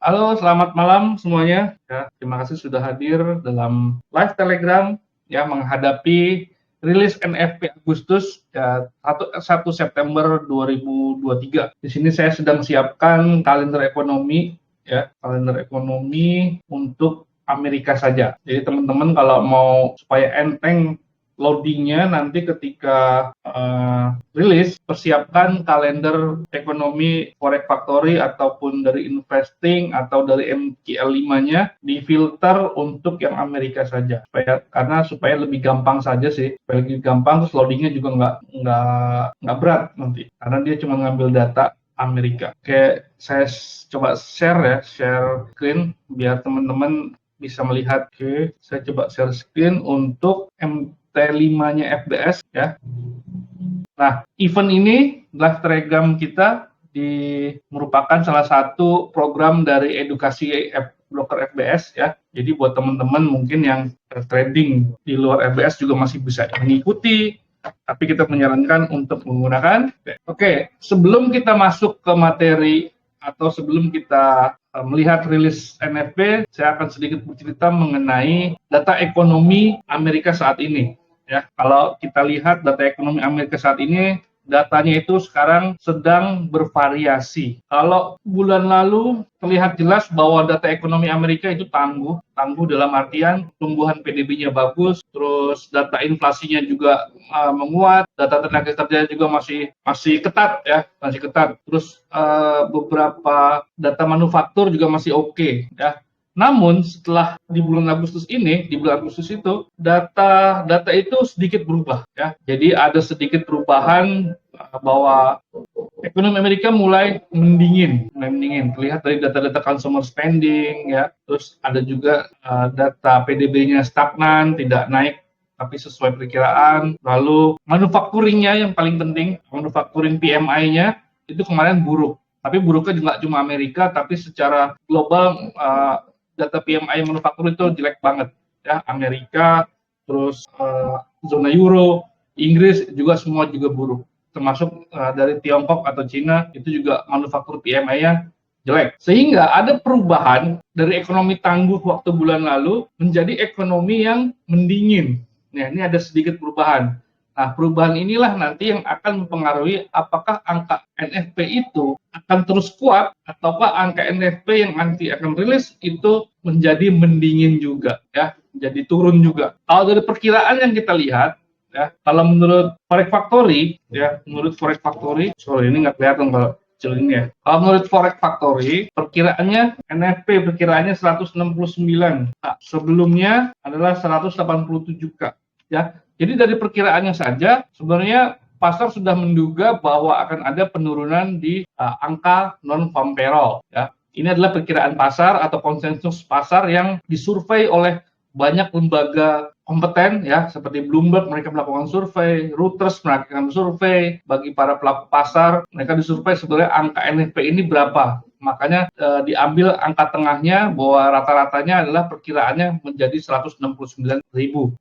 Halo, selamat malam semuanya. Ya, terima kasih sudah hadir dalam live Telegram ya menghadapi rilis NFP Agustus ya 1 September 2023. Di sini saya sedang siapkan kalender ekonomi untuk Amerika saja. Jadi teman-teman kalau mau supaya enteng loadingnya nanti ketika rilis, persiapkan kalender ekonomi Forex Factory ataupun dari investing atau dari MQL5-nya difilter untuk yang Amerika saja. Supaya lebih gampang saja sih, supaya lebih gampang, terus loadingnya juga nggak berat nanti, karena dia cuma ngambil data Amerika. Oke, saya coba share screen biar teman-teman bisa melihat. Oke, saya coba share screen untuk MT5-nya FBS ya. Nah, event ini live Telegram kita merupakan salah satu program dari edukasi broker FBS ya. Jadi buat teman-teman mungkin yang trading di luar FBS juga masih bisa mengikuti, tapi kita menyarankan untuk menggunakan. Oke, sebelum kita masuk ke materi atau sebelum kita melihat rilis NFP, saya akan sedikit bercerita mengenai data ekonomi Amerika saat ini. Ya, kalau kita lihat data ekonomi Amerika saat ini, datanya itu sekarang sedang bervariasi. Kalau bulan lalu terlihat jelas bahwa data ekonomi Amerika itu tangguh dalam artian tumbuhan PDB-nya bagus, terus data inflasinya juga menguat, data tenaga kerja juga masih ketat ya, Terus beberapa data manufaktur juga masih oke ya. Namun setelah di bulan Agustus itu data itu sedikit berubah ya. Jadi ada sedikit perubahan bahwa ekonomi Amerika mulai mendingin. Terlihat dari data-data consumer spending ya. Terus ada juga data PDB-nya stagnan, tidak naik tapi sesuai perkiraan. Lalu manufacturing-nya yang paling penting, manufacturing PMI-nya itu kemarin buruk. Tapi buruknya juga cuma Amerika, tapi secara global data PMI manufaktur itu jelek banget ya. Amerika, terus zona Euro, Inggris juga semua juga buruk, termasuk dari Tiongkok atau Cina itu juga manufaktur PMI-nya jelek. Sehingga ada perubahan dari ekonomi tangguh waktu bulan lalu menjadi ekonomi yang mendingin. Nah, ini ada sedikit perubahan. Nah, perubahan inilah nanti yang akan mempengaruhi apakah angka NFP itu akan terus kuat ataukah angka NFP yang nanti akan rilis itu menjadi mendingin juga ya, menjadi turun juga. Kalau dari perkiraan yang kita lihat ya, kalau menurut Forex Factory, sorry ini nggak kelihatan kalau kecil ini ya. Kalau menurut Forex Factory, perkiraannya 169. Nah, sebelumnya adalah 187K ya. Jadi dari perkiraannya saja sebenarnya pasar sudah menduga bahwa akan ada penurunan di angka non-farm payroll ya. Ini adalah perkiraan pasar atau konsensus pasar yang disurvei oleh banyak lembaga kompeten ya, seperti Bloomberg mereka melakukan survei, Reuters melakukan survei, bagi para pelaku pasar mereka disurvei sebenarnya angka NFP ini berapa. Makanya diambil angka tengahnya bahwa rata-ratanya adalah perkiraannya menjadi 169.000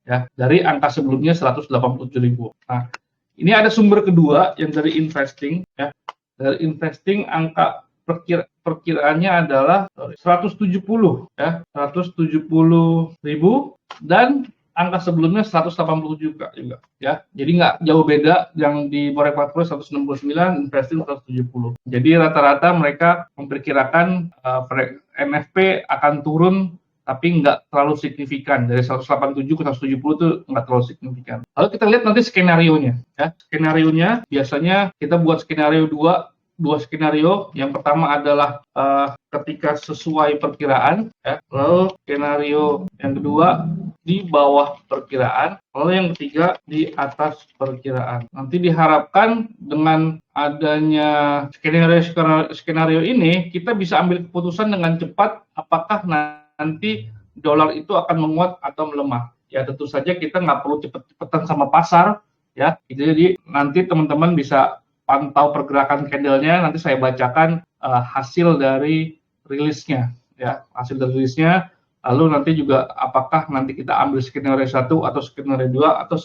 ya, dari angka sebelumnya 187.000. Nah, ini ada sumber kedua yang dari investing ya. Dari investing angka perkiraannya adalah 170 ya, 170.000 dan angka sebelumnya 187 juga ya. Jadi nggak jauh beda, yang di Forex Factory 169, investing 170. Jadi rata-rata mereka memperkirakan NFP akan turun tapi nggak terlalu signifikan. Dari 187 ke 170 itu nggak terlalu signifikan. Lalu kita lihat nanti skenarionya ya. Skenarionya biasanya kita buat skenario dua skenario. Yang pertama adalah ketika sesuai perkiraan ya. Lalu skenario yang kedua di bawah perkiraan, lalu yang ketiga di atas perkiraan. Nanti diharapkan dengan adanya skenario ini kita bisa ambil keputusan dengan cepat apakah nanti dolar itu akan menguat atau melemah. Ya tentu saja kita nggak perlu cepet-cepetan sama pasar ya. Jadi nanti teman-teman bisa pantau pergerakan candle-nya, nanti saya bacakan hasil dari rilisnya ya, lalu nanti juga apakah nanti kita ambil skenario 1 atau skenario 2 atau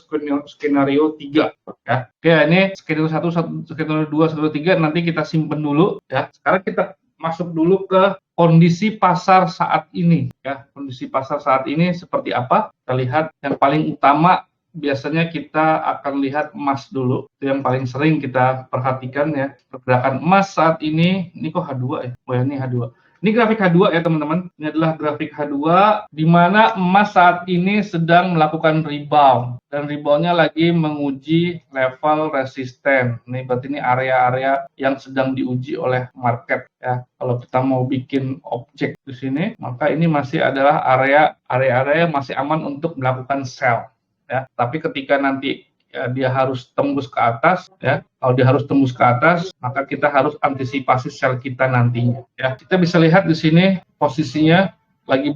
skenario 3 ya. Oke, ini skenario 1, skenario 2, skenario 3 nanti kita simpen dulu ya. Sekarang kita masuk dulu ke kondisi pasar saat ini ya. Kondisi pasar saat ini seperti apa? Kita lihat yang paling utama biasanya kita akan lihat emas dulu. Itu yang paling sering kita perhatikan ya. Pergerakan emas saat ini kok H2 ya? Oh ya, ini H2. Ini grafik H2 ya teman-teman. Ini adalah grafik H2 di mana emas saat ini sedang melakukan rebound. Dan reboundnya lagi menguji level resisten. Ini berarti ini area-area yang sedang diuji oleh market ya. Kalau kita mau bikin objek di sini, maka ini masih adalah area-area yang masih aman untuk melakukan sell. Ya, tapi ketika nanti ya, dia harus tembus ke atas, ya, kalau dia harus tembus ke atas, maka kita harus antisipasi sell kita nantinya. Ya, kita bisa lihat di sini posisinya lagi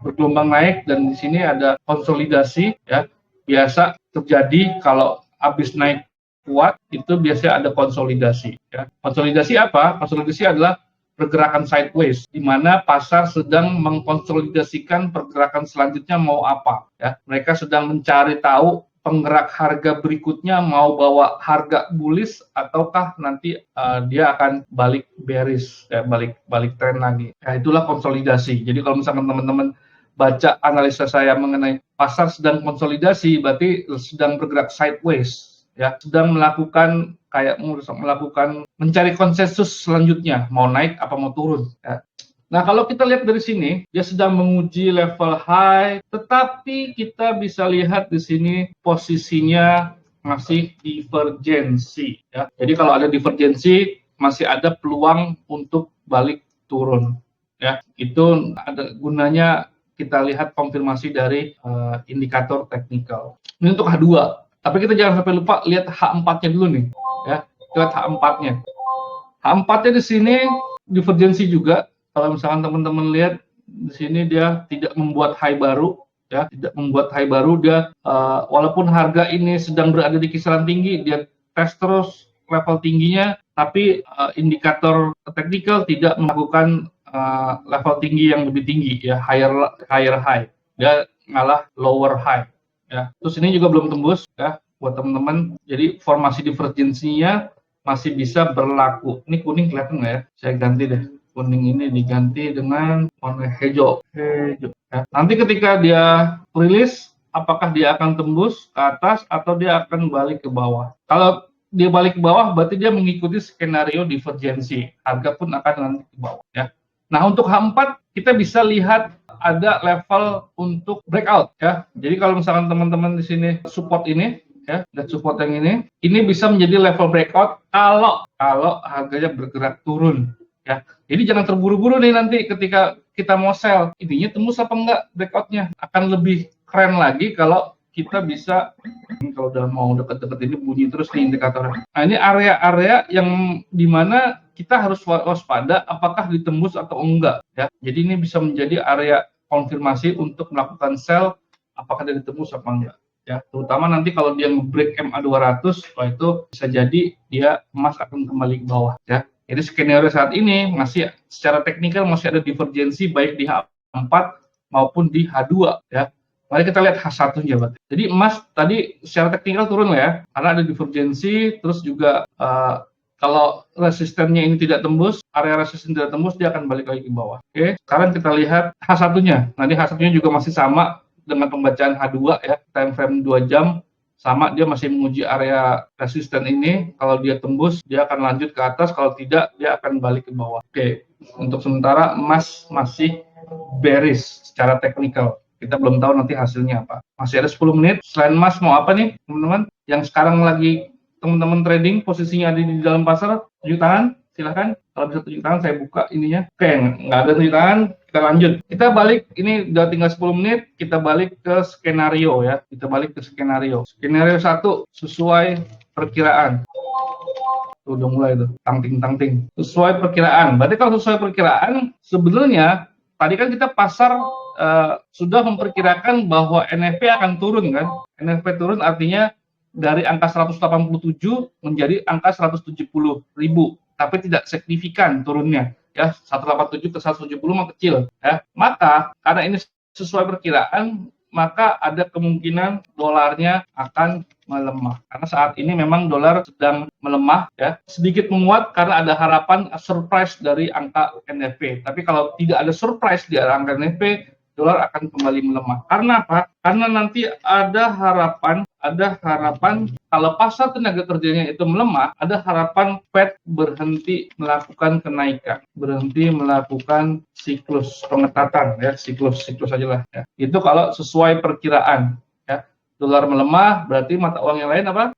bergelombang naik dan di sini ada konsolidasi. Ya, biasa terjadi kalau habis naik kuat itu biasanya ada konsolidasi. Ya. Konsolidasi apa? Konsolidasi adalah pergerakan sideways, di mana pasar sedang mengkonsolidasikan pergerakan selanjutnya mau apa. Ya. Mereka sedang mencari tahu penggerak harga berikutnya mau bawa harga bullish ataukah nanti dia akan balik bearish, ya, balik tren lagi. Ya, itulah konsolidasi. Jadi kalau misalkan teman-teman baca analisa saya mengenai pasar sedang konsolidasi, berarti sedang bergerak sideways. Ya, sedang melakukan mencari konsensus selanjutnya mau naik apa mau turun ya. Nah kalau kita lihat dari sini dia sedang menguji level high, tetapi kita bisa lihat di sini posisinya masih divergensi ya. Jadi kalau ada divergensi masih ada peluang untuk balik turun ya. Itu ada gunanya kita lihat konfirmasi dari indikator teknikal. Ini untuk H2. Tapi kita jangan sampai lupa lihat H4-nya dulu nih, ya. Lihat H4-nya. H4-nya di sini divergensi juga. Kalau misalkan teman-teman lihat di sini dia tidak membuat high baru, ya, tidak membuat high baru. Dia walaupun harga ini sedang berada di kisaran tinggi, dia tes terus level tingginya, tapi indikator teknikal tidak melakukan level tinggi yang lebih tinggi, ya, higher high. Dia ngalah lower high. Ya, terus ini juga belum tembus ya buat teman-teman. Jadi formasi divergensinya masih bisa berlaku. Ini kuning kelihatan nggak ya? Saya ganti deh. Kuning ini diganti dengan warna hijau. Ya. Nanti ketika dia rilis, apakah dia akan tembus ke atas atau dia akan balik ke bawah? Kalau dia balik ke bawah, berarti dia mengikuti skenario divergensi. Harga pun akan nanti ke bawah. Ya. Nah untuk H4 kita bisa lihat ada level untuk breakout ya. Jadi kalau misalkan teman-teman di sini support ini ya, dan support yang ini bisa menjadi level breakout kalau harganya bergerak turun ya. Jadi jangan terburu-buru nih nanti ketika kita mau sell, intinya tembus apa enggak breakoutnya. Akan lebih keren lagi kalau kita bisa, kalau udah mau deket-deket ini bunyi terus nih indikatornya. Nah ini area-area yang dimana kita harus waspada apakah ditembus atau enggak ya. Jadi ini bisa menjadi area konfirmasi untuk melakukan sell apakah dia ditembus apa enggak ya. Terutama nanti kalau dia nge-break MA200, itu bisa jadi dia emas akan kembali ke bawah ya. Jadi skenario saat ini masih secara teknikal masih ada divergensi baik di H4 maupun di H2 ya. Mari kita lihat H1-nya berarti. Jadi emas tadi secara teknikal turun lah ya, karena ada divergensi, terus juga kalau resistennya ini tidak tembus, area resisten tidak tembus, dia akan balik lagi ke bawah. Oke, sekarang kita lihat H1-nya. Nanti H1-nya juga masih sama dengan pembacaan H2 ya, time frame 2 jam, sama dia masih menguji area resisten ini. Kalau dia tembus, dia akan lanjut ke atas, kalau tidak, dia akan balik ke bawah. Oke, untuk sementara emas masih bearish secara teknikal. Kita belum tahu nanti hasilnya apa. Masih ada 10 menit. Selain emas mau apa nih, teman-teman? Yang sekarang lagi teman-teman trading, posisinya ada di dalam pasar, tunjuk tangan, silahkan. Kalau bisa tunjuk tangan, saya buka ininya. Oke, nggak ada tunjuk tangan, kita lanjut. Kita balik, ini udah tinggal 10 menit, kita balik ke skenario ya. Kita balik ke skenario. Skenario 1, sesuai perkiraan. Tuh, udah mulai tuh, tangting. Sesuai perkiraan. Berarti kalau sesuai perkiraan, sebenarnya, tadi kan kita pasar sudah memperkirakan bahwa NFP akan turun kan. NFP turun artinya dari angka 187 menjadi angka 170.000, tapi tidak signifikan turunnya ya. 187 ke 170 mah kecil ya. Maka karena ini sesuai perkiraan, maka ada kemungkinan dolarnya akan melemah. Karena saat ini memang dolar sedang melemah, ya, sedikit menguat karena ada harapan surprise dari angka NFP. Tapi kalau tidak ada surprise di angka NFP, dolar akan kembali melemah. Karena apa? Karena nanti ada harapan kalau pasar tenaga kerjanya itu melemah, ada harapan Fed berhenti melakukan kenaikan, berhenti melakukan siklus pengetatan, ya, siklus aja lah, ya. Itu kalau sesuai perkiraan, ya. Dolar melemah berarti mata uang yang lain apa?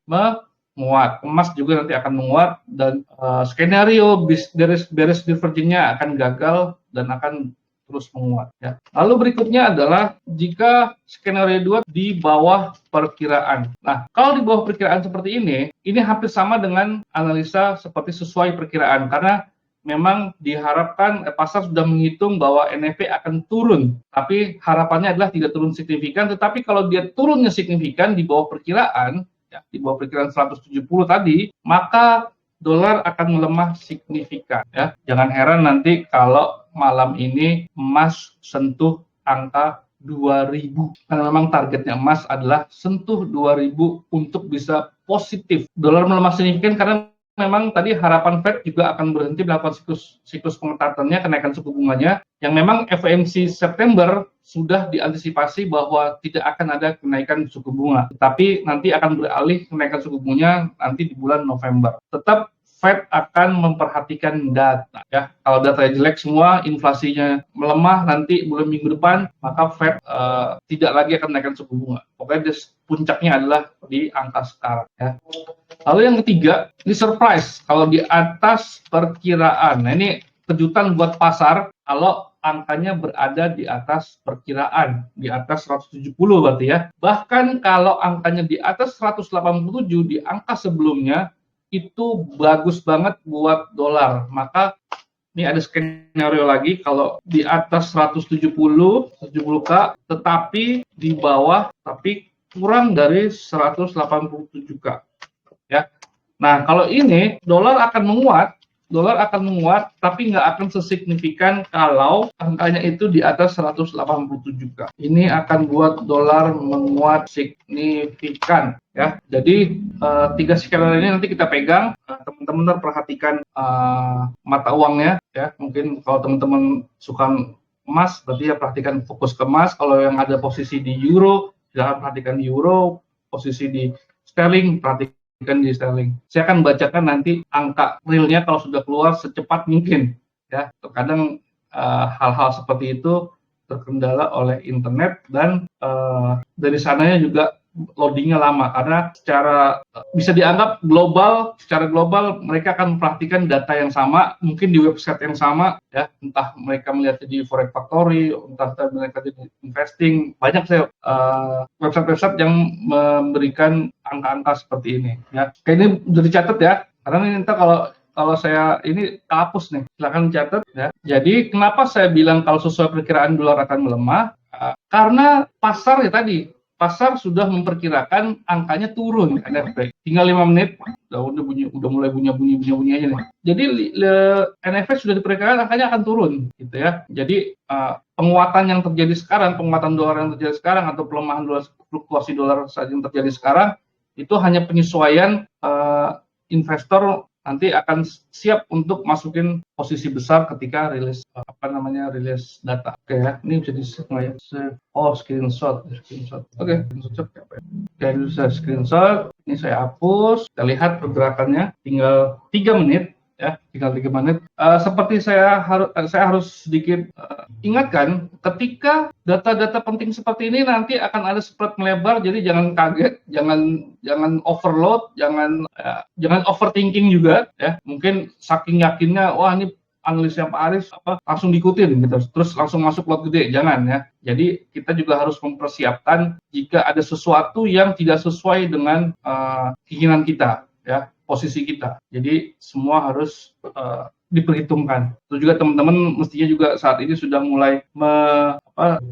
Menguat. Emas juga nanti akan menguat, dan skenario bearish divergence-nya akan gagal dan akan terus menguat, ya. Lalu berikutnya adalah jika skenario 2 di bawah perkiraan. Nah, kalau di bawah perkiraan seperti ini hampir sama dengan analisa seperti sesuai perkiraan, karena memang diharapkan pasar sudah menghitung bahwa NFP akan turun, tapi harapannya adalah tidak turun signifikan. Tetapi kalau dia turunnya signifikan di bawah perkiraan, ya, di bawah perkiraan 170 tadi, maka dolar akan melemah signifikan, ya. Jangan heran nanti kalau malam ini emas sentuh angka 2000, karena memang targetnya emas adalah sentuh 2000 untuk bisa positif. Dolar melemah signifikan karena memang tadi harapan Fed juga akan berhenti melakukan siklus pengetatannya, kenaikan suku bunganya, yang memang FOMC September sudah diantisipasi bahwa tidak akan ada kenaikan suku bunga, tapi nanti akan beralih kenaikan suku bunganya nanti di bulan November. Tetap Fed akan memperhatikan data, ya. Kalau datanya jelek semua, inflasinya melemah nanti bulan minggu depan, maka Fed tidak lagi akan menaikkan suku bunga. Pokoknya puncaknya adalah di angka sekarang, ya. Lalu yang ketiga, ini surprise kalau di atas perkiraan. Nah, ini kejutan buat pasar kalau angkanya berada di atas perkiraan, di atas 170 berarti, ya. Bahkan kalau angkanya di atas 187 di angka sebelumnya, itu bagus banget buat dolar. Maka ini ada skenario lagi kalau di atas 170K, tetapi di bawah, tapi kurang dari 187K, ya. Nah, kalau ini dolar akan menguat, tapi nggak akan sesignifikan kalau angkanya itu di atas 187K. Ini akan buat dolar menguat signifikan, ya. Jadi 3 skenario ini nanti kita pegang. Teman-teman perhatikan mata uangnya, ya. Mungkin kalau teman-teman suka emas, berarti ya perhatikan fokus ke emas. Kalau yang ada posisi di euro, silahkan perhatikan euro. Posisi di sterling, perhatikan di sterling. Saya akan bacakan nanti angka realnya kalau sudah keluar secepat mungkin, ya. Terkadang hal-hal seperti itu terkendala oleh internet, dan dari sananya juga loadingnya lama, karena bisa dianggap secara global mereka akan memperhatikan data yang sama, mungkin di website yang sama, ya. Entah mereka melihatnya di Forex Factory, entah mereka di investing. Banyak website-website yang memberikan angka-angka seperti ini, ya. Kayak ini udah dicatat, ya, karena ini nanti kalau saya ini hapus nih, silakan catat, ya. Jadi kenapa saya bilang kalau sesuai perkiraan dolar akan melemah? Karena pasar sudah memperkirakan angkanya turun, NFP. Tinggal 5 menit, udah mulai bunyi aja nih. Jadi NFP sudah diperkirakan angkanya akan turun, gitu, ya. Jadi penguatan dolar yang terjadi sekarang, atau pelemahan dolar, fluktuasi dolar saat yang terjadi sekarang, itu hanya penyesuaian. Investor nanti akan siap untuk masukin posisi besar ketika rilis data. Oke, ya. Ini bisa di-save nggak ya? Screenshot. Oke, screenshot apa ya? Oke, ini saya screenshot. Ini saya hapus. Kita lihat pergerakannya. Tinggal 3 menit. Ya, tinggal 3 menit. Seperti saya harus sedikit ingatkan, ketika data-data penting seperti ini nanti akan ada spread melebar, jadi jangan kaget, jangan overload, jangan overthinking juga, ya. Mungkin saking yakinnya, wah ini analisnya Pak Aris langsung diikutin gitu, terus langsung masuk lot gede, jangan, ya. Jadi kita juga harus mempersiapkan jika ada sesuatu yang tidak sesuai dengan keinginan kita, ya, posisi kita. Jadi semua harus diperhitungkan. Itu juga teman-teman mestinya juga saat ini sudah mulai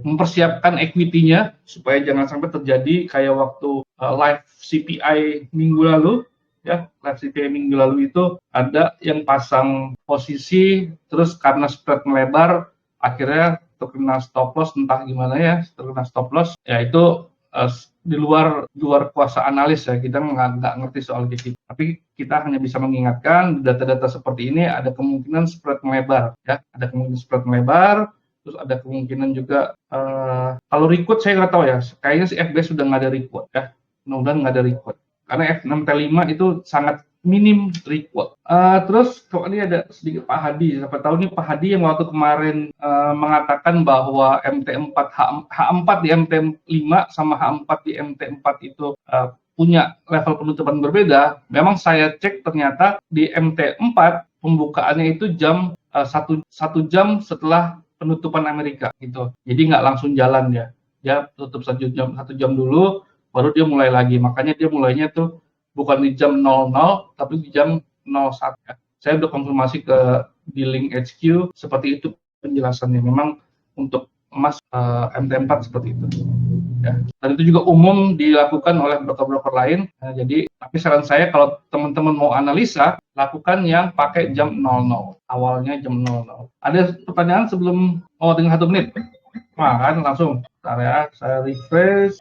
mempersiapkan equity-nya supaya jangan sampai terjadi kayak waktu live CPI minggu lalu, ya. Live CPI minggu lalu itu ada yang pasang posisi, terus karena spread melebar akhirnya terkena stop loss, entah gimana ya, terkena stop loss, ya itu di luar kuasa analis ya, kita nggak ngerti soal gitu. Tapi kita hanya bisa mengingatkan data-data seperti ini ada kemungkinan spread melebar ya, ada kemungkinan spread melebar, terus ada kemungkinan juga kalau requote saya nggak tahu ya, kayaknya si FBS sudah nggak ada requote ya, mudah-mudahan nggak ada requote karena F6T5 itu sangat minim requote. Terus kalau ini ada sedikit Pak Hadi, siapa tahu nih Pak Hadi yang waktu kemarin mengatakan bahwa MT4 H4 di MT5 sama H4 di MT4 itu punya level penutupan berbeda. Memang saya cek ternyata di MT4 pembukaannya itu jam satu jam setelah penutupan Amerika gitu. Jadi nggak langsung jalan ya. Dia tutup 1 jam dulu, baru dia mulai lagi. Makanya dia mulainya tuh bukan di jam 00, tapi di jam 01. Ya. Saya udah konfirmasi ke di link HQ, seperti itu penjelasannya. Memang untuk emas MT4 seperti itu. Ya. Dan itu juga umum dilakukan oleh broker-broker lain. Jadi, tapi saran saya kalau teman-teman mau analisa, lakukan yang pakai jam 00. Awalnya jam 00. Ada pertanyaan sebelum tinggal 1 menit? Nah, kan langsung. Bentar ya, saya refresh.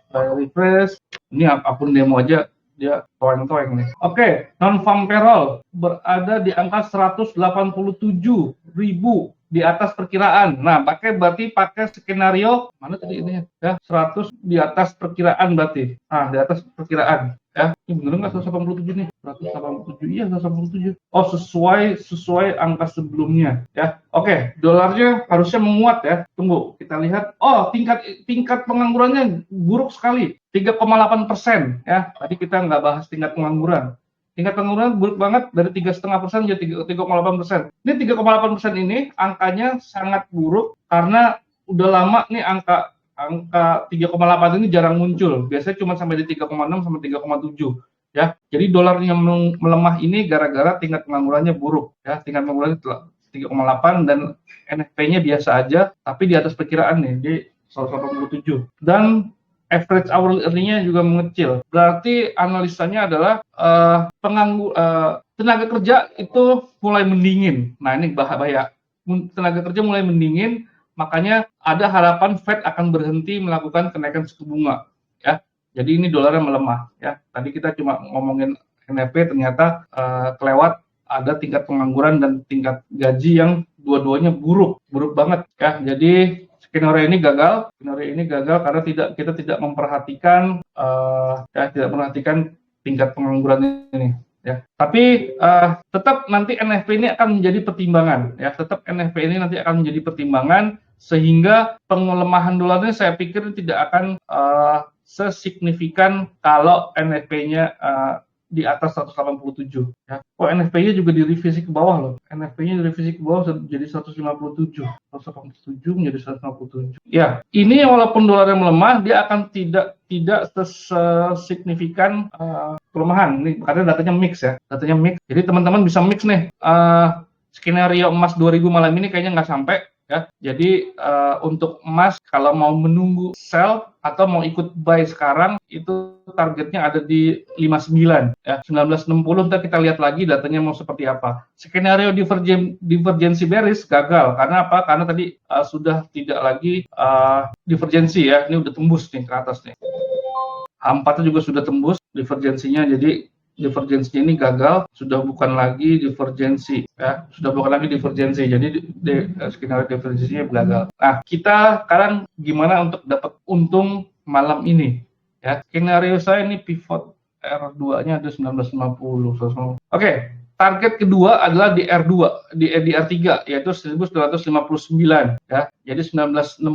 Ini apapun demo aja. Dia toeng-toeng nih. Oke, non-farm payroll berada di angka 187.000 di atas perkiraan. Nah, berarti pakai skenario mana tadi ini ya? 100 di atas perkiraan berarti. Nah, di atas perkiraan ya. Ini bener nggak 187 nih? 187, iya 187. Oh, sesuai angka sebelumnya ya. Oke, dolarnya harusnya menguat ya. Tunggu, kita lihat. Oh, tingkat penganggurannya buruk sekali. 3,8% ya. Tadi kita nggak bahas tingkat pengangguran. Tingkat pengangguran buruk banget dari 3,5% jadi 3,8%. Ini 3,8% ini angkanya sangat buruk karena udah lama nih angka 3,8 ini jarang muncul. Biasanya cuma sampai di 3,6 sampai 3,7 ya. Jadi dolarnya melemah ini gara-gara tingkat penganggurannya buruk ya. Tingkat penganggurannya 3,8 dan NFP-nya biasa aja tapi di atas perkiraan nih di 187. Dan average hourly earning-nya juga mengecil. Berarti analisanya adalah tenaga kerja itu mulai mendingin. Nah, ini bahaya. Tenaga kerja mulai mendingin, makanya ada harapan Fed akan berhenti melakukan kenaikan suku bunga. Ya, jadi ini dolarnya melemah. Ya, tadi kita cuma ngomongin NFP, ternyata kelewat ada tingkat pengangguran dan tingkat gaji yang dua-duanya buruk banget. Ya, jadi skenario ini gagal karena kita tidak memperhatikan tingkat pengangguran ini ya. Tapi tetap nanti NFP ini akan menjadi pertimbangan ya. Sehingga pengelemahan dolarnya saya pikir tidak akan sesignifikan kalau NFP-nya di atas 187 ya. Kok NFP-nya juga direvisi ke bawah loh. NFP-nya direvisi ke bawah jadi 187 menjadi 157. Ya, ini walaupun dolarnya melemah, dia akan tidak sesignifikan pelemahan. Ini karena datanya mix ya. Jadi teman-teman bisa mix nih. Skenario emas 2000 malam ini kayaknya nggak sampai ya. Jadi untuk emas kalau mau menunggu sell atau mau ikut buy sekarang itu targetnya ada di 59 ya. 1960 ntar kita lihat lagi datanya mau seperti apa. Skenario divergensi bearish gagal karena apa? Karena tadi sudah tidak lagi divergensi ya. Ini udah tembus nih ke atas nih. H4 juga sudah tembus divergensinya, jadi divergensinya ini gagal, sudah bukan lagi divergensi ya, jadi skenario divergensinya gagal. Nah, kita sekarang gimana untuk dapat untung malam ini ya? Skenario saya ini pivot R2-nya ada 1950. Oke, target kedua adalah di R2, di R3 yaitu 1959 ya. Jadi 1960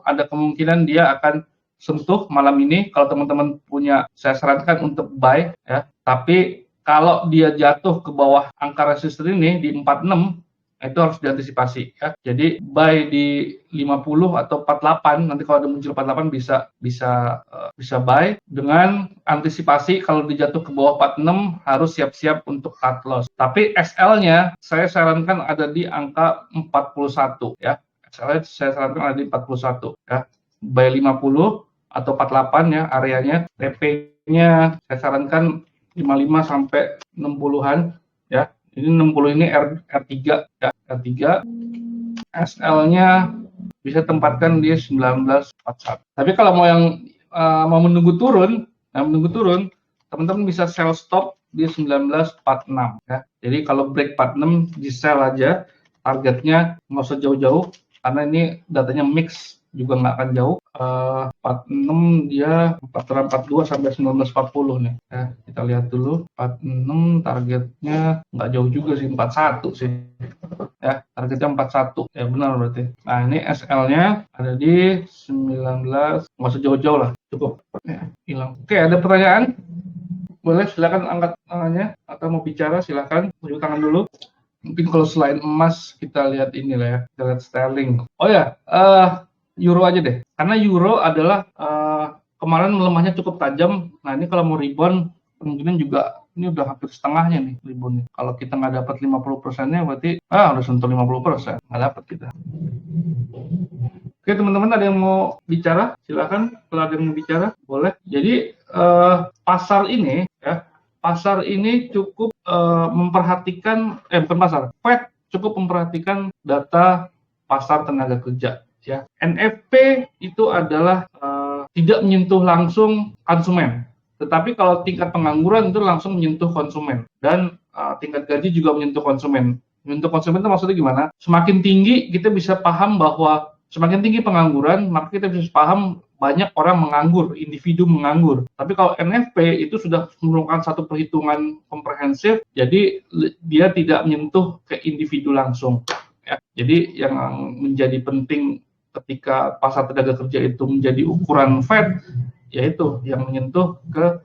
ada kemungkinan dia akan sentuh malam ini. Kalau teman-teman punya, saya sarankan untuk buy ya. Tapi kalau dia jatuh ke bawah angka resisten ini di 46 itu harus diantisipasi ya. Jadi buy di 50 atau 48, nanti kalau ada muncul 48 bisa buy dengan antisipasi kalau dia jatuh ke bawah 46 harus siap-siap untuk cut loss. Tapi SL-nya saya sarankan ada di angka 41 ya. SL-nya saya sarankan ada di 41 ya. Buy 50 atau 48 ya areanya. TP-nya saya sarankan 55 sampai 60-an ya. Ini 60 ini R3 ya, R3. SL-nya 50 bisa tempatkan di 1941. Tapi kalau mau menunggu turun, teman-teman bisa sell stop di 1946 ya. Jadi kalau break 46 di sell aja, targetnya nggak usah jauh-jauh karena ini datanya mix juga nggak akan jauh. 46 dia 42 sampai 1940 nih ya, kita lihat dulu. 46 targetnya nggak jauh juga sih, 41 sih ya, targetnya 41 ya, benar berarti. Nah ini SL-nya ada di 19, nggak usah jauh-jauh lah, cukup ya, hilang. Oke, ada pertanyaan? Boleh silakan angkat tangannya atau mau bicara silakan, tunjuk tangan dulu. Mungkin kalau selain emas kita lihat ini lah ya, kita lihat sterling. Oh ya, euro aja deh, karena euro adalah kemarin melemahnya cukup tajam. Nah ini kalau mau rebound kemungkinan juga ini udah hampir setengahnya nih reboundnya. Kalau kita nggak dapat 50%-nya berarti udah sentuh 50%, nggak dapat kita. Oke teman-teman, ada yang mau bicara? Silakan, kalau ada yang mau bicara boleh. Jadi pasar ini cukup memperhatikan, bukan pasar, Fed cukup memperhatikan data pasar tenaga kerja. Ya, NFP itu adalah tidak menyentuh langsung konsumen, tetapi kalau tingkat pengangguran itu langsung menyentuh konsumen, dan tingkat gaji juga menyentuh konsumen. Menyentuh konsumen itu maksudnya gimana? Semakin tinggi kita bisa paham bahwa semakin tinggi pengangguran, maka kita bisa paham banyak orang menganggur, individu menganggur. Tapi kalau NFP itu sudah merupakan satu perhitungan komprehensif, jadi dia tidak menyentuh ke individu langsung. Ya. Jadi yang menjadi penting ketika pasar tenaga kerja itu menjadi ukuran Fed, yaitu yang menyentuh ke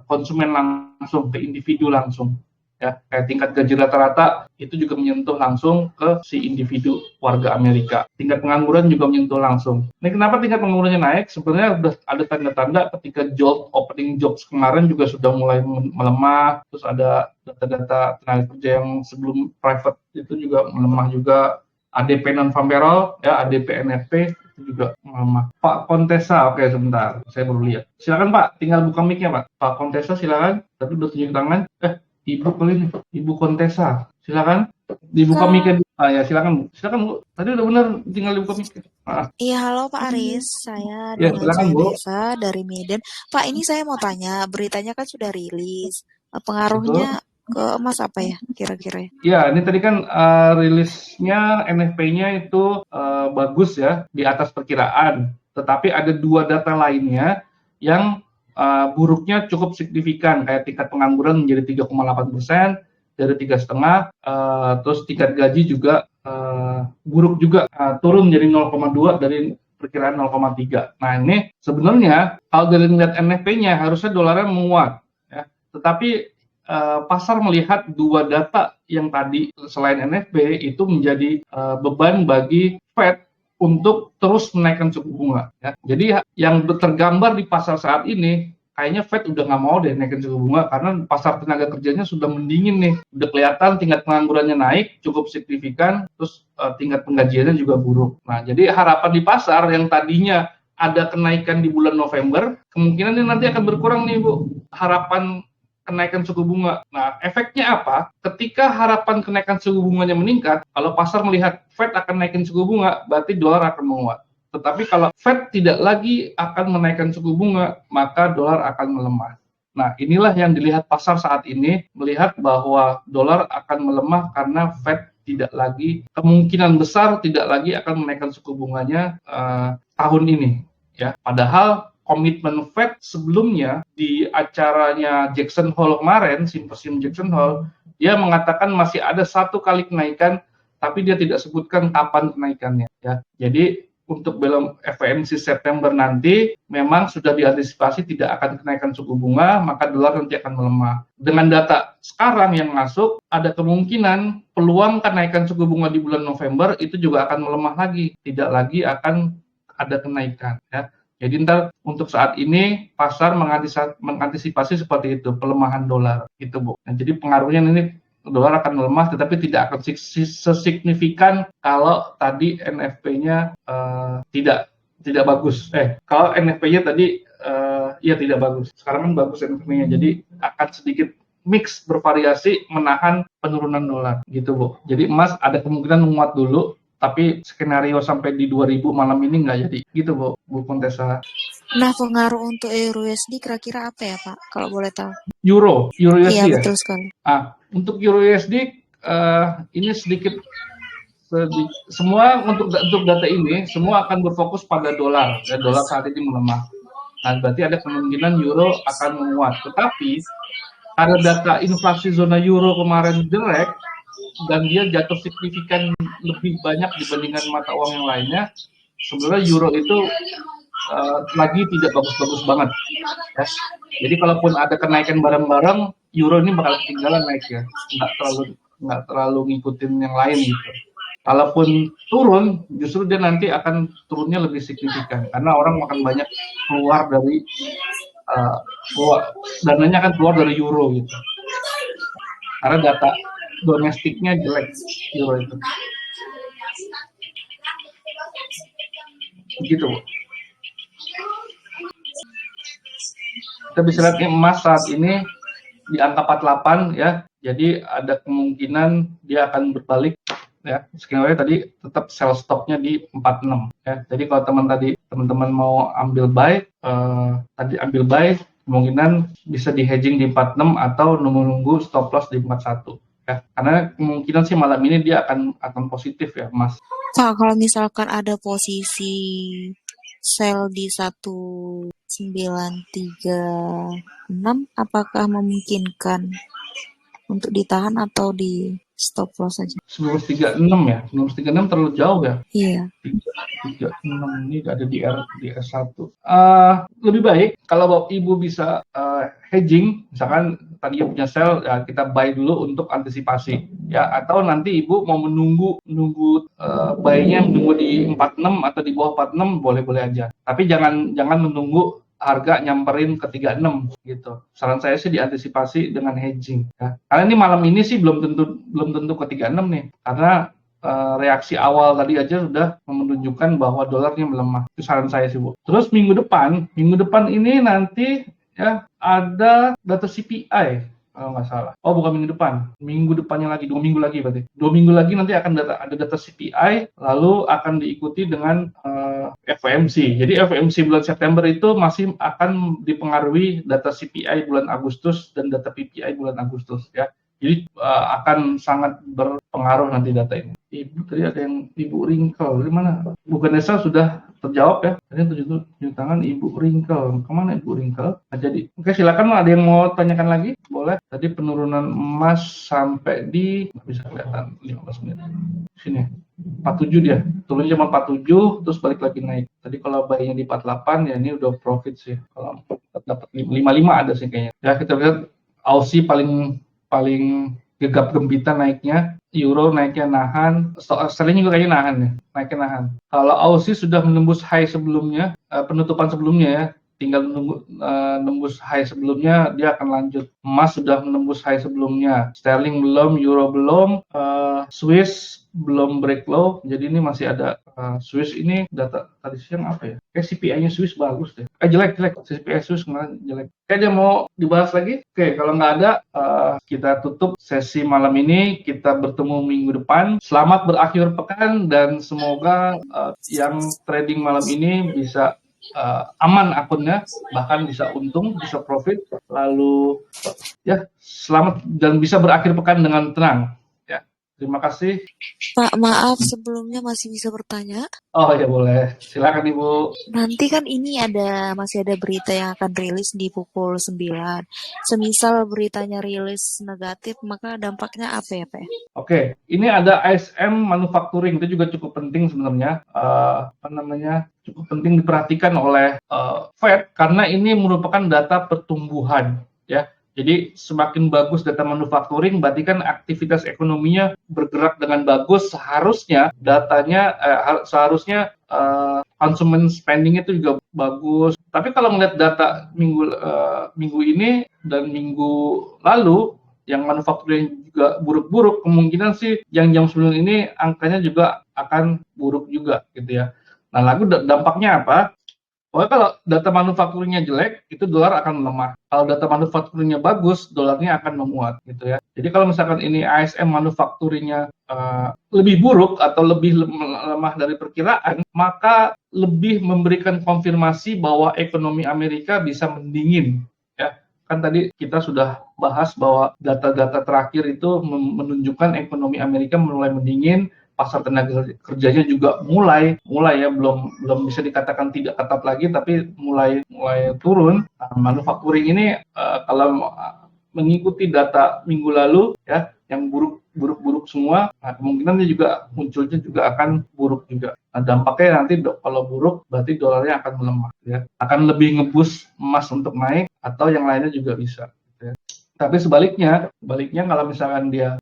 konsumen langsung, ke individu langsung. Ya, kayak tingkat gaji rata-rata itu juga menyentuh langsung ke si individu warga Amerika. Tingkat pengangguran juga menyentuh langsung. Ini kenapa tingkat penganggurannya naik? Sebenarnya sudah ada tanda-tanda ketika opening jobs kemarin juga sudah mulai melemah. Terus ada data-data tenaga kerja yang sebelum private itu juga melemah juga. ADP non-farm payroll, ya ADP NFP itu juga melemah. Pak Kontesa, oke sebentar, saya baru lihat. Silakan Pak, tinggal buka mic-nya Pak. Pak Kontesa silakan. Tadi udah tunjuk tangan. Ibu kali ini, Ibu Kontesa, silakan dibuka mic-nya. Ya silakan Bu. Tadi udah benar, tinggal dibuka mic. Iya, halo Pak Aris, saya Ya dengan silakan Bu. Nesa dari Medan. Pak, ini saya mau tanya, beritanya kan sudah rilis, Betul. pengaruhnya ke emas apa ya kira-kira? Ya, ini tadi kan rilisnya NFP-nya itu bagus ya, di atas perkiraan. Tetapi ada dua data lainnya yang buruknya cukup signifikan, kayak tingkat pengangguran menjadi 3,8% dari 3,5, terus tingkat gaji juga buruk juga, turun menjadi 0,2 dari perkiraan 0,3. Nah ini sebenarnya kalau dari lihat NFP-nya harusnya dolarnya menguat, ya. Tetapi pasar melihat dua data yang tadi selain NFP itu menjadi beban bagi Fed untuk terus menaikkan suku bunga. Ya. Jadi yang tergambar di pasar saat ini, kayaknya Fed udah nggak mau deh naikin suku bunga karena pasar tenaga kerjanya sudah mendingin nih. Udah kelihatan tingkat penganggurannya naik cukup signifikan, terus tingkat penggajiannya juga buruk. Nah, jadi harapan di pasar yang tadinya ada kenaikan di bulan November, kemungkinan ini nanti akan berkurang nih Bu. Harapan kenaikan suku bunga. Nah, efeknya apa? Ketika harapan kenaikan suku bunganya meningkat, kalau pasar melihat Fed akan naikin suku bunga, berarti dolar akan menguat. Tetapi kalau Fed tidak lagi akan menaikkan suku bunga, maka dolar akan melemah. Nah, inilah yang dilihat pasar saat ini, melihat bahwa dolar akan melemah karena Fed tidak lagi, kemungkinan besar tidak lagi akan menaikkan suku bunganya tahun ini. Ya, padahal komitmen Fed sebelumnya di acaranya Jackson Hole kemarin, simposium Jackson Hole, dia mengatakan masih ada satu kali kenaikan, tapi dia tidak sebutkan kapan kenaikannya. Ya, jadi untuk belum FOMC September nanti memang sudah diantisipasi tidak akan kenaikan suku bunga, maka dolar nanti akan melemah. Dengan data sekarang yang masuk, ada kemungkinan peluang kenaikan suku bunga di bulan November itu juga akan melemah lagi, tidak lagi akan ada kenaikan. Ya. Jadi ntar untuk saat ini pasar mengantisipasi seperti itu, pelemahan dolar gitu Bu. Nah, jadi pengaruhnya ini dolar akan melemah tetapi tidak akan sesignifikan kalau tadi NFP-nya tidak bagus. Kalau NFP-nya tadi ya tidak bagus. Sekarang kan bagus NFP-nya. Jadi akan sedikit mix bervariasi menahan penurunan dolar gitu Bu. Jadi emas ada kemungkinan menguat dulu tapi skenario sampai di 2000 malam ini nggak jadi. Gitu Bu Contessa. Nah, pengaruh untuk Euro USD kira-kira apa ya, Pak? Kalau boleh tahu. Euro Iya, USD ya. betul sekali. Untuk Euro USD ini sedikit semua untuk data ini semua akan berfokus pada dolar. Ya, dolar saat ini melemah. Nah, berarti ada kemungkinan euro akan menguat. Tetapi karena data inflasi zona euro kemarin jelek dan dia jatuh signifikan lebih banyak dibandingkan mata uang yang lainnya, sebenarnya euro itu lagi tidak bagus-bagus banget. Ya. Jadi kalaupun ada kenaikan bareng-bareng, euro ini bakal ketinggalan naik ya, nggak terlalu ngikutin yang lain gitu. Kalaupun turun, justru dia nanti akan turunnya lebih signifikan karena orang akan banyak keluar dari dananya akan keluar dari euro gitu. Karena data domestiknya jelek euro itu. Begitu, Bu. Kita bisa lihat emas saat ini di angka 48 ya. Jadi ada kemungkinan dia akan berbalik ya. Skenario tadi tetap sell stopnya di 46 ya. Jadi kalau teman-teman mau ambil buy, kemungkinan bisa di hedging di 46 atau nunggu stop loss di 41 ya. Karena kemungkinan sih malam ini dia akan positif ya, Mas. Pak, kalau misalkan ada posisi sell di 1936, apakah memungkinkan untuk ditahan atau di stop loss saja? 1936 ya, 1936 terlalu jauh ya. Iya. 36 ini ada di R1. Lebih baik kalau Ibu bisa hedging, misalkan tadi punya sell, ya kita buy dulu untuk antisipasi ya, atau nanti Ibu mau menunggu buy-nya menunggu di 46 atau di bawah 46 boleh-boleh aja. Tapi jangan menunggu harga nyamperin ke 36 gitu. Saran saya sih diantisipasi dengan hedging ya. Karena ini malam ini sih belum tentu ke 36 nih. Karena reaksi awal tadi aja sudah menunjukkan bahwa dolarnya melemah. Itu saran saya sih, Bu. Terus minggu depan ini nanti ya ada data CPI kalau nggak salah. Oh, bukan minggu depan. Minggu depannya lagi, 2 minggu lagi berarti. 2 minggu lagi nanti akan ada data CPI, lalu akan diikuti dengan FOMC. Jadi FOMC bulan September itu masih akan dipengaruhi data CPI bulan Agustus dan data PPI bulan Agustus ya. Jadi akan sangat berpengaruh nanti data ini. Ibu tadi ada yang Ibu Ringkel, dari mana? Bu Ganesha sudah terjawab ya. Tadi tunjuk tangan Ibu Ringkel. Kemana Ibu Ringkel? Nah, jadi, oke silakan, ada yang mau tanyakan lagi? Boleh. Tadi penurunan emas sampai di, nggak bisa kelihatan, 15 menit. Sini, 47 dia. Turunnya cuma 47, terus balik lagi naik. Tadi kalau buy-nya di 48, ya ini udah profit sih. Kalau dapat 55 ada sih kayaknya. Ya kita lihat Aussie paling gegap gempita naiknya, euro naiknya nahan, sterling juga kayaknya nahan ya, naiknya nahan. Kalau Aussie sudah menembus high sebelumnya, penutupan sebelumnya ya, tinggal menembus high sebelumnya, dia akan lanjut. Emas sudah menembus high sebelumnya, sterling belum, euro belum, Swiss belum break low, jadi ini masih ada Swiss ini data tadi siang apa ya? Kayak CPI-nya Swiss bagus deh. Jelek. CPI Swiss kemarin jelek. Kayak dia mau dibahas lagi? Oke, kalau nggak ada, kita tutup sesi malam ini. Kita bertemu minggu depan. Selamat berakhir pekan dan semoga yang trading malam ini bisa aman akunnya, bahkan bisa untung, bisa profit. Lalu ya selamat dan bisa berakhir pekan dengan tenang. Terima kasih. Pak, maaf sebelumnya masih bisa bertanya? Oh ya boleh, silakan Ibu. Nanti kan ini masih ada berita yang akan rilis di pukul 9. Semisal beritanya rilis negatif, maka dampaknya apa ya Pak? Oke, ini ada ISM Manufacturing, itu juga cukup penting sebenarnya. Cukup penting diperhatikan oleh Fed karena ini merupakan data pertumbuhan ya. Jadi semakin bagus data manufacturing, berarti kan aktivitas ekonominya bergerak dengan bagus. Seharusnya datanya, consumer spending itu juga bagus. Tapi kalau melihat data minggu ini dan minggu lalu, yang manufacturing juga buruk-buruk, kemungkinan sih yang jam 9 ini angkanya juga akan buruk juga, gitu ya. Nah, lalu dampaknya apa? Pokoknya kalau data manufakturnya jelek, itu dolar akan melemah. Kalau data manufakturnya bagus, dolarnya akan menguat gitu ya. Jadi kalau misalkan ini ASM manufakturnya lebih buruk atau lebih lemah dari perkiraan, maka lebih memberikan konfirmasi bahwa ekonomi Amerika bisa mendingin. Ya, kan tadi kita sudah bahas bahwa data-data terakhir itu menunjukkan ekonomi Amerika mulai mendingin, pasar tenaga kerjanya juga mulai ya, belum bisa dikatakan tidak ketat lagi, tapi mulai turun. Nah, manufacturing ini kalau mengikuti data minggu lalu ya, yang buruk semua, nah kemungkinan dia juga munculnya juga akan buruk juga. Nah, dampaknya nanti kalau buruk berarti dolarnya akan melemah ya, akan lebih ngebus emas untuk naik atau yang lainnya juga bisa gitu ya. Tapi sebaliknya kalau misalkan dia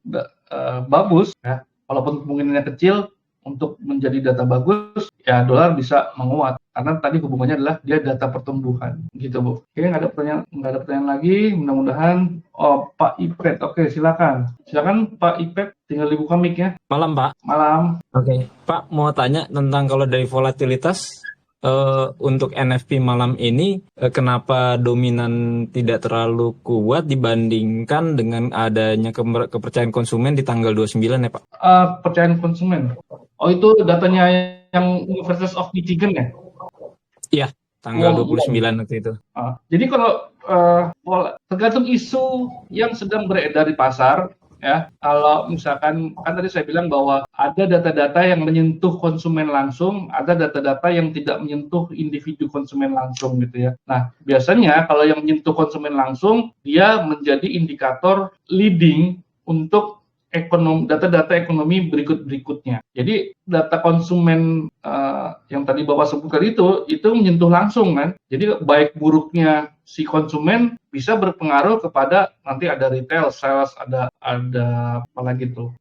bagus ya, walaupun kemungkinannya kecil untuk menjadi data bagus, ya dolar bisa menguat. Karena tadi hubungannya adalah dia data pertumbuhan, gitu Bu. Oke, nggak ada pertanyaan lagi. Mudah-mudahan. Oh, Pak Ipet, oke silakan. Silakan Pak Ipet, tinggal dibuka mic-nya. Malam, Pak. Malam. Oke, Pak mau tanya tentang kalau dari volatilitas untuk NFP malam ini, kenapa dominan tidak terlalu kuat dibandingkan dengan adanya kepercayaan konsumen di tanggal 29 ya, Pak? Kepercayaan konsumen. Oh, itu datanya yang University of Michigan ya? Iya, tanggal 29 waktu itu. Jadi kalau tergantung isu yang sedang beredar di pasar, ya. Kalau misalkan kan tadi saya bilang bahwa ada data-data yang menyentuh konsumen langsung, ada data-data yang tidak menyentuh individu konsumen langsung gitu ya. Nah, biasanya kalau yang menyentuh konsumen langsung, dia menjadi indikator leading untuk data-data ekonomi berikutnya. Jadi data konsumen yang tadi Bapak sebutkan itu menyentuh langsung kan. Jadi baik buruknya si konsumen bisa berpengaruh kepada nanti ada retail sales, ada apa lagi tuh,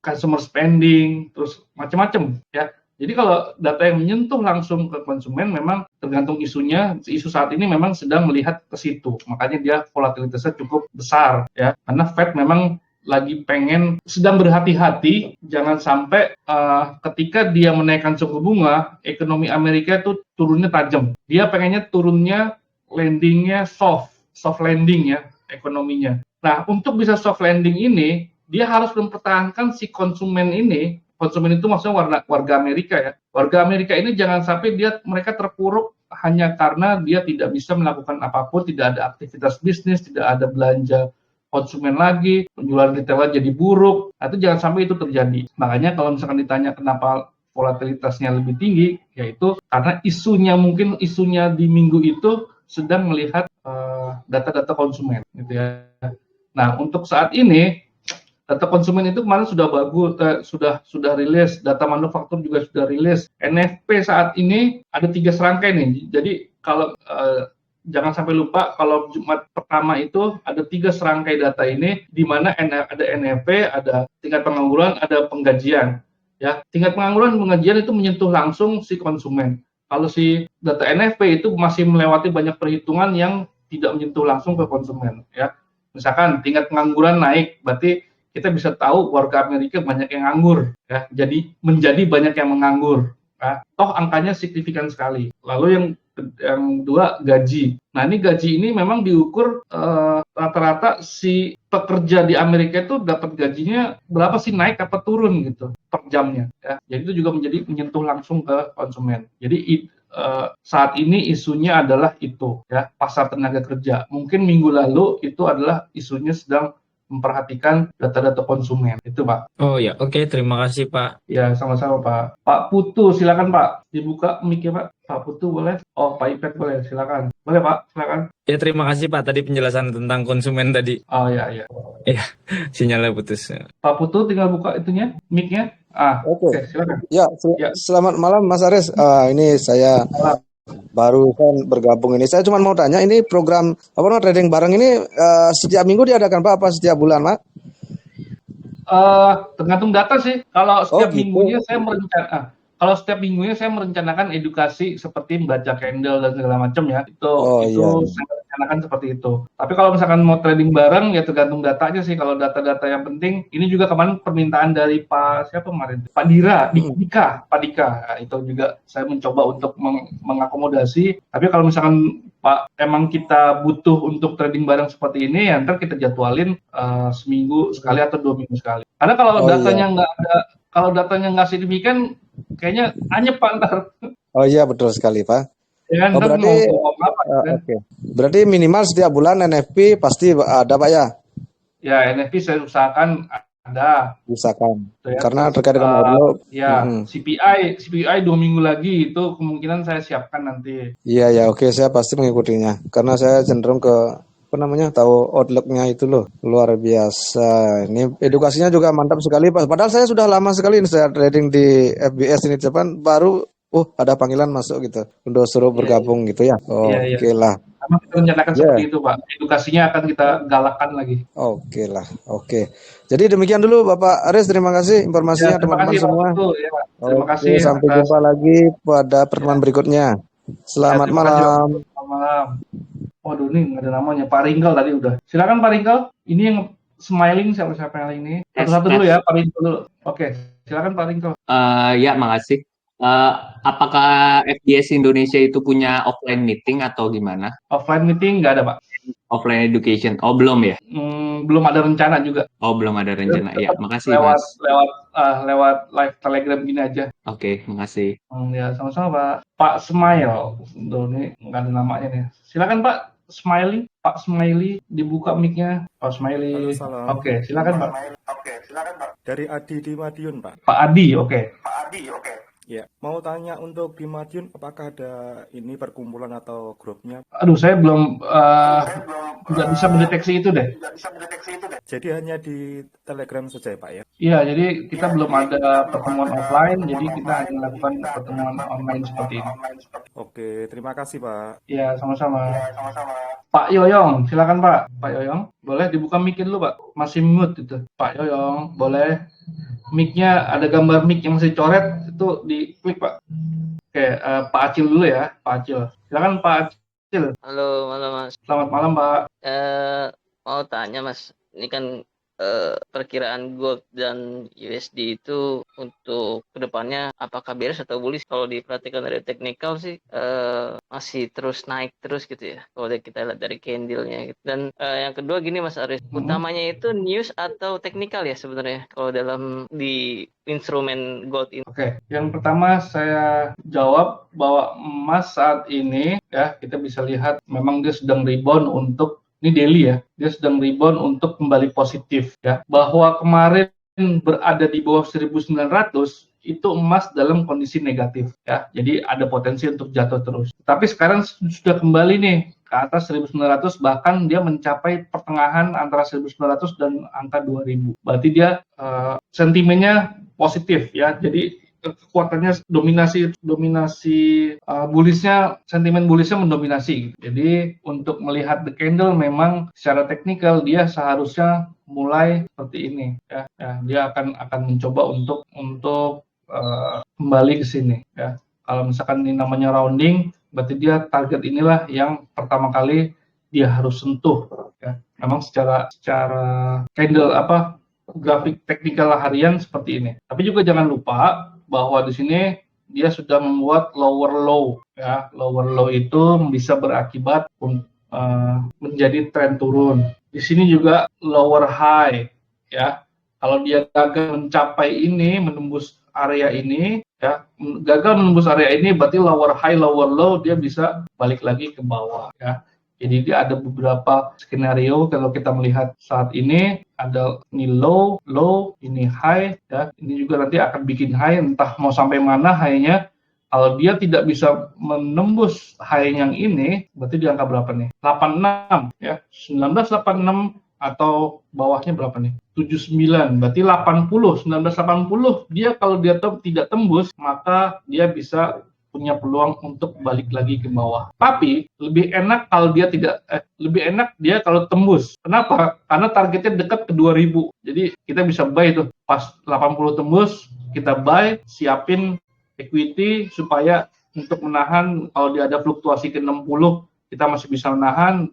consumer spending, terus macam-macam ya. Jadi kalau data yang menyentuh langsung ke konsumen memang tergantung isunya. Isu saat ini memang sedang melihat ke situ. Makanya dia volatilitasnya cukup besar ya. Karena Fed memang lagi sedang berhati-hati jangan sampai ketika dia menaikkan suku bunga, ekonomi Amerika itu turunnya tajam. Dia pengennya turunnya landingnya soft landing ya ekonominya. Nah, untuk bisa soft landing ini, dia harus mempertahankan si konsumen ini. Konsumen itu maksudnya warga Amerika ya. Warga Amerika ini jangan sampai mereka terpuruk hanya karena dia tidak bisa melakukan apapun, tidak ada aktivitas bisnis, tidak ada belanja konsumen lagi, penjualan retail jadi buruk. Nah, itu jangan sampai itu terjadi. Makanya kalau misalkan ditanya kenapa volatilitasnya lebih tinggi, yaitu karena mungkin isunya di minggu itu sedang melihat data-data konsumen gitu ya. Nah, untuk saat ini data konsumen itu kemarin sudah bagus, sudah rilis, data manufaktur juga sudah rilis. NFP saat ini ada 3 serangkai nih. Jadi kalau jangan sampai lupa kalau Jumat pertama itu ada 3 serangkai data ini, di mana ada NFP, ada tingkat pengangguran, ada penggajian. Ya, tingkat pengangguran dan penggajian itu menyentuh langsung si konsumen. Kalau si data NFP itu masih melewati banyak perhitungan yang tidak menyentuh langsung ke konsumen. Ya, misalkan tingkat pengangguran naik, berarti kita bisa tahu warga Amerika banyak yang nganggur. Ya, jadi menjadi banyak yang menganggur. Ya, toh angkanya signifikan sekali. Lalu yang dua, gaji. Nah, ini gaji ini memang diukur rata-rata si pekerja di Amerika itu dapat gajinya berapa sih, naik apa turun gitu per jamnya ya. Jadi itu juga menyentuh langsung ke konsumen. Jadi saat ini isunya adalah itu ya, pasar tenaga kerja. Mungkin minggu lalu itu adalah isunya sedang memperhatikan data-data konsumen. Itu Pak. Oh ya, oke, terima kasih Pak. Ya, sama-sama Pak. Pak Putu, silakan Pak. Dibuka mic-nya Pak. Pak Putu boleh? Oh, Pak Ipet boleh, silakan. Boleh Pak, silakan. Ya, terima kasih Pak tadi penjelasan tentang konsumen tadi. Oh ya. Iya, sinyalnya putus. Pak Putu tinggal buka itunya, mic-nya. Oke, silakan. Ya, selamat malam Mas Aris. Ini saya baru bergabung ini. Saya cuma mau tanya, ini program trading bareng ini setiap minggu diadakan Pak, apa setiap bulan Pak? Tergantung data sih. Kalau setiap minggunya saya merencanakan. kalau setiap minggunya saya merencanakan edukasi seperti membaca candle dan segala macam ya. Oh Itu iya. saya rencanakan seperti itu. Tapi kalau misalkan mau trading bareng ya tergantung datanya sih. Kalau data-data yang penting, ini juga kemarin permintaan dari Pak siapa kemarin? Pak Dira, Pak Dika. Nah, itu juga saya mencoba untuk mengakomodasi. Tapi kalau misalkan Pak, emang kita butuh untuk trading bareng seperti ini, ya ntar kita jadwalin seminggu sekali atau 2 minggu sekali. Karena Oh iya. kalau datanya nggak signifikan, kayaknya anyep Pak ntar. Oh iya betul sekali Pak. Ya kan, Oh ntar berarti mau ngomong apa kan? oke. Berarti minimal setiap bulan NFP pasti ada Pak ya, Ya NFP saya usahakan ada, usahakan. gitu ya. Karena Terus terkait dengan outlook. ya CPI 2 minggu lagi itu kemungkinan saya siapkan nanti. Iya ya oke saya pasti mengikutinya. Karena saya cenderung ke apa namanya tahu outlooknya itu loh luar biasa. Ini edukasinya juga mantap sekali Pak. Padahal saya sudah lama sekali ini saya trading di FBS ini Japan baru ada panggilan masuk gitu untuk suruh Iya, iya, bergabung gitu ya. iya, iya. Oke lah. Memang kita rencanakan seperti Ya. itu Pak. Edukasinya akan kita galakkan lagi. Oke lah, oke. Jadi demikian dulu Bapak Aris, terima kasih Ya, informasinya terima teman-teman kasih Pak semua. Putu. Ya, terima Oke, kasih sampai atas jumpa lagi pada pertemuan ya, berikutnya. ya Selamat terima kasih Pak malam. Putu. Selamat malam. Waduh, ini nggak ada namanya. Pak Ringkel tadi udah. Silakan Pak Ringkel. Ini yang smiling siapa yang ini. Tes, Satu-satu dulu tes. ya, Pak Ringkel dulu. Oke, silakan Pak Ringkel. Ya, makasih. Apakah FGS Indonesia itu punya offline meeting atau gimana? Offline meeting nggak ada Pak. Offline education? Oh, belum ya? Belum ada rencana juga. Oh, belum ada rencana. Ya, Tetap makasih, lewat Mas. lewat live Telegram gini aja. Oke, makasih. Ya, sama-sama Pak. Pak Smile. Tuh, ini nggak ada namanya nih. Silakan Pak Smiley. Pak Smiley dibuka mic-nya. Pak Smiley. Halo, salam. Oke, silakan Pak. Dari Adi di Madiun, Pak. Pak Adi, oke. Ya, mau tanya untuk di Madiun, apakah ada ini perkumpulan atau grupnya? Aduh, saya belum tidak bisa mendeteksi itu deh. Jadi hanya di Telegram saja ya, Pak ya? Iya, jadi kita belum ada pertemuan offline, jadi kita hanya lakukan pertemuan online seperti ini. Oke, terima kasih, Pak. Iya, sama-sama. Pak Yoyong, silakan Pak. Pak Yoyong, boleh dibuka mic dulu Pak. Masih mute itu. Pak Yoyong, boleh. Mic-nya ada gambar mic yang masih coret, itu diklik Pak. Oke, Pak Acil dulu ya, Pak Acil. Silakan Pak Acil. Halo, malam Mas. Selamat malam Pak. Mau tanya Mas, ini kan perkiraan gold dan USD itu untuk kedepannya apakah bearish atau bullish? Kalau diperhatikan dari technical sih masih terus naik terus gitu ya. Kalau kita lihat dari candle-nya gitu. Dan yang kedua gini Mas Aris, utamanya itu news atau technical ya sebenarnya kalau dalam di instrumen gold ini. Oke, yang pertama saya jawab bahwa emas saat ini ya kita bisa lihat memang dia sedang rebound untuk ini daily ya, dia sedang rebound untuk kembali positif ya. Bahwa kemarin berada di bawah 1900 itu emas dalam kondisi negatif ya. Jadi ada potensi untuk jatuh terus. Tapi sekarang sudah kembali nih ke atas 1900, bahkan dia mencapai pertengahan antara 1900 dan angka 2000. Berarti dia sentimennya positif ya. Jadi kekuatannya dominasi bullishnya, sentimen bullishnya mendominasi. Jadi untuk melihat the candle memang secara teknikal dia seharusnya mulai seperti ini ya. Dia akan mencoba untuk kembali ke sini ya. Kalau misalkan ini namanya rounding, berarti dia target inilah yang pertama kali dia harus sentuh ya. Memang secara candle grafik teknikal harian seperti ini. Tapi juga jangan lupa bahwa di sini dia sudah membuat lower low ya. Lower low itu bisa berakibat menjadi tren turun. Di sini juga lower high ya. Kalau dia gagal mencapai ini, menembus area ini ya, gagal menembus area ini berarti lower high lower low dia bisa balik lagi ke bawah ya. Jadi dia ada beberapa skenario kalau kita melihat saat ini, ada ini low, ini high ya. Ini juga nanti akan bikin high, entah mau sampai mana high-nya. Kalau dia tidak bisa menembus high yang ini, berarti di angka berapa nih? 86 ya. 1986 atau bawahnya berapa nih? 79. Berarti 80, 1980 dia kalau dia tidak tembus, maka dia bisa punya peluang untuk balik lagi ke bawah. Tapi lebih enak kalau dia dia kalau tembus. Kenapa? Karena targetnya dekat ke 2000. Jadi kita bisa buy itu pas 80 tembus, kita buy, siapin equity supaya untuk menahan kalau dia ada fluktuasi ke 60 kita masih bisa menahan,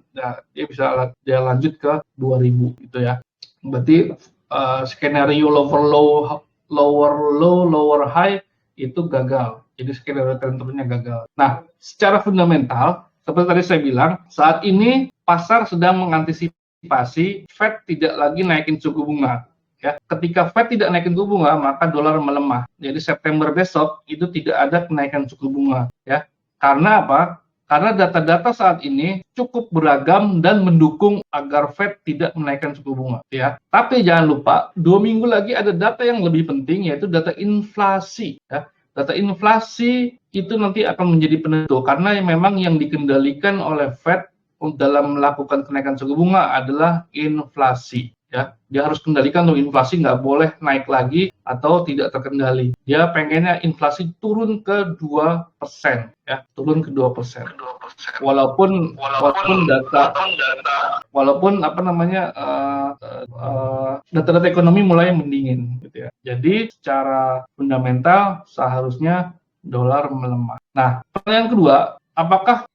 dia bisa dia lanjut ke 2000 gitu ya. Berarti skenario lower high itu gagal. Jadi skenario tren turunnya gagal. Nah, secara fundamental seperti tadi saya bilang, saat ini pasar sedang mengantisipasi Fed tidak lagi naikin suku bunga. Ya, ketika Fed tidak naikin suku bunga, maka dolar melemah. Jadi September besok itu tidak ada kenaikan suku bunga. Ya, karena apa? Karena data-data saat ini cukup beragam dan mendukung agar Fed tidak menaikkan suku bunga. Ya, tapi jangan lupa 2 minggu lagi ada data yang lebih penting yaitu data inflasi. Ya, data inflasi itu nanti akan menjadi penentu karena memang yang dikendalikan oleh Fed dalam melakukan kenaikan suku bunga adalah inflasi. Ya, dia harus kendalikan tuh inflasi nggak boleh naik lagi atau tidak terkendali. Dia pengennya inflasi turun ke 2%, ya, turun ke 2%. Walaupun data-data ekonomi mulai mendingin, gitu ya. Jadi secara fundamental seharusnya dolar melemah. Nah, pertanyaan kedua, apakah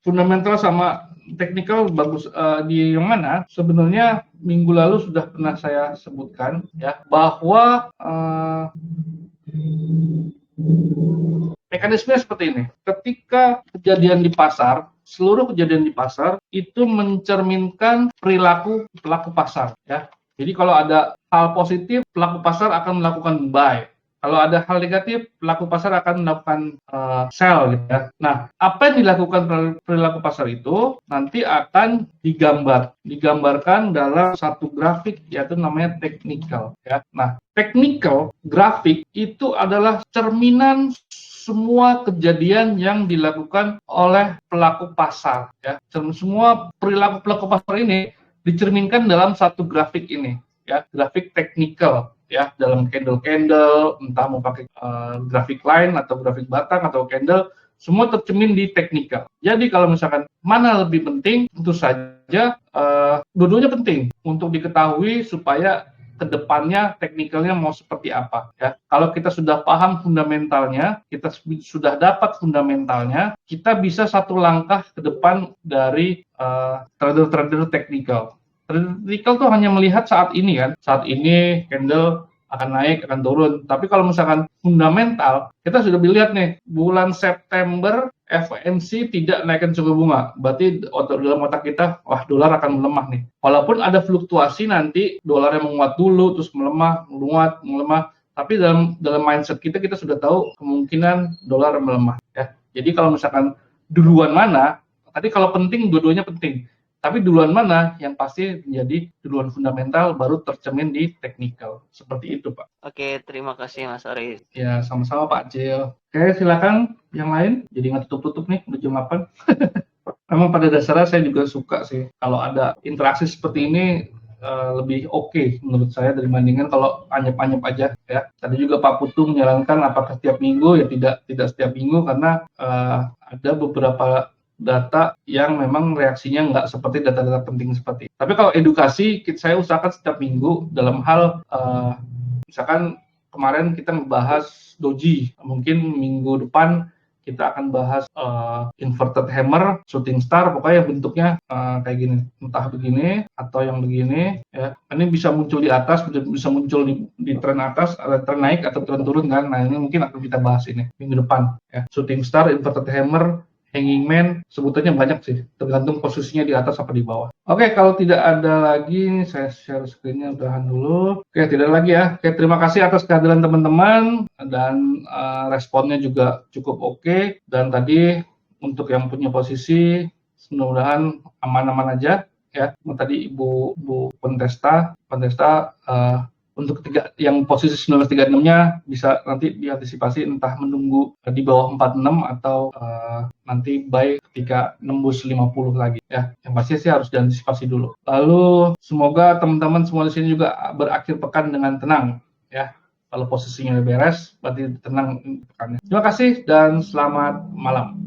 fundamental sama technical bagus di yang mana? Sebenarnya minggu lalu sudah pernah saya sebutkan ya bahwa mekanisme seperti ini. Ketika kejadian di pasar, seluruh kejadian di pasar itu mencerminkan perilaku pelaku pasar ya. Jadi kalau ada hal positif, pelaku pasar akan melakukan buy. Kalau ada hal negatif, pelaku pasar akan melakukan sell gitu ya. Nah, apa yang dilakukan perilaku pasar itu nanti akan digambarkan dalam satu grafik yaitu namanya technical ya. Nah, technical grafik itu adalah cerminan semua kejadian yang dilakukan oleh pelaku pasar ya. Semua perilaku pelaku pasar ini dicerminkan dalam satu grafik ini ya, grafik technical. Ya, dalam candle, entah mau pakai grafik line atau grafik batang atau candle, semua tercermin di technical. Jadi kalau misalkan mana lebih penting, tentu saja dua-duanya penting untuk diketahui supaya kedepannya technicalnya mau seperti apa. Ya, kalau kita sudah paham fundamentalnya, kita sudah dapat fundamentalnya, kita bisa satu langkah ke depan dari trader-trader technical. Technical tuh hanya melihat saat ini kan, saat ini candle akan naik, akan turun. Tapi kalau misalkan fundamental, kita sudah lihat nih, bulan September FOMC tidak naikkan suku bunga. Berarti dalam otak kita, wah dolar akan melemah nih. Walaupun ada fluktuasi nanti, dolarnya menguat dulu, terus melemah, melemah. Tapi dalam mindset kita sudah tahu kemungkinan dolar melemah. Ya. Jadi kalau misalkan duluan mana, tadi kalau penting, dua-duanya penting. Tapi duluan mana yang pasti menjadi duluan fundamental baru tercermin di technical. Seperti itu, Pak. Oke, terima kasih Mas Aris. Ya, sama-sama Pak Acil. Oke, silakan yang lain. Jadi nggak tutup-tutup nih, udah jam 8. Memang pada dasarnya saya juga suka sih. Kalau ada interaksi seperti ini, lebih oke menurut saya dibandingkan kalau anyep-anyep aja ya. Tadi juga Pak Putu menyarankan apakah setiap minggu, ya tidak setiap minggu karena ada beberapa data yang memang reaksinya nggak seperti data-data penting seperti itu. Tapi kalau edukasi, saya usahakan setiap minggu dalam hal, misalkan kemarin kita membahas doji, mungkin minggu depan kita akan bahas inverted hammer, shooting star, pokoknya bentuknya kayak gini, entah begini atau yang begini. Ya. Ini bisa muncul di atas, bisa muncul di tren atas, ada tren naik atau tren turun kan. Nah ini mungkin akan kita bahas ini minggu depan. Ya. Shooting star, inverted hammer, hanging man, sebutannya banyak sih, tergantung posisinya di atas apa di bawah. Oke, kalau tidak ada lagi, saya share screen-nya, udahan dulu. Oke, tidak lagi ya. Oke, terima kasih atas kehadiran teman-teman, dan responnya juga cukup oke. Dan tadi, untuk yang punya posisi, mudah-mudahan aman-aman aja. Ya, tadi Ibu Pentesta, untuk yang posisi 1936-nya bisa nanti diantisipasi entah menunggu di bawah 46 atau nanti buy ketika nembus 50 lagi ya. Yang pasti sih harus diantisipasi dulu. Lalu semoga teman-teman semua di sini juga berakhir pekan dengan tenang ya. Kalau posisinya beres berarti tenang pekannya. Terima kasih dan selamat malam.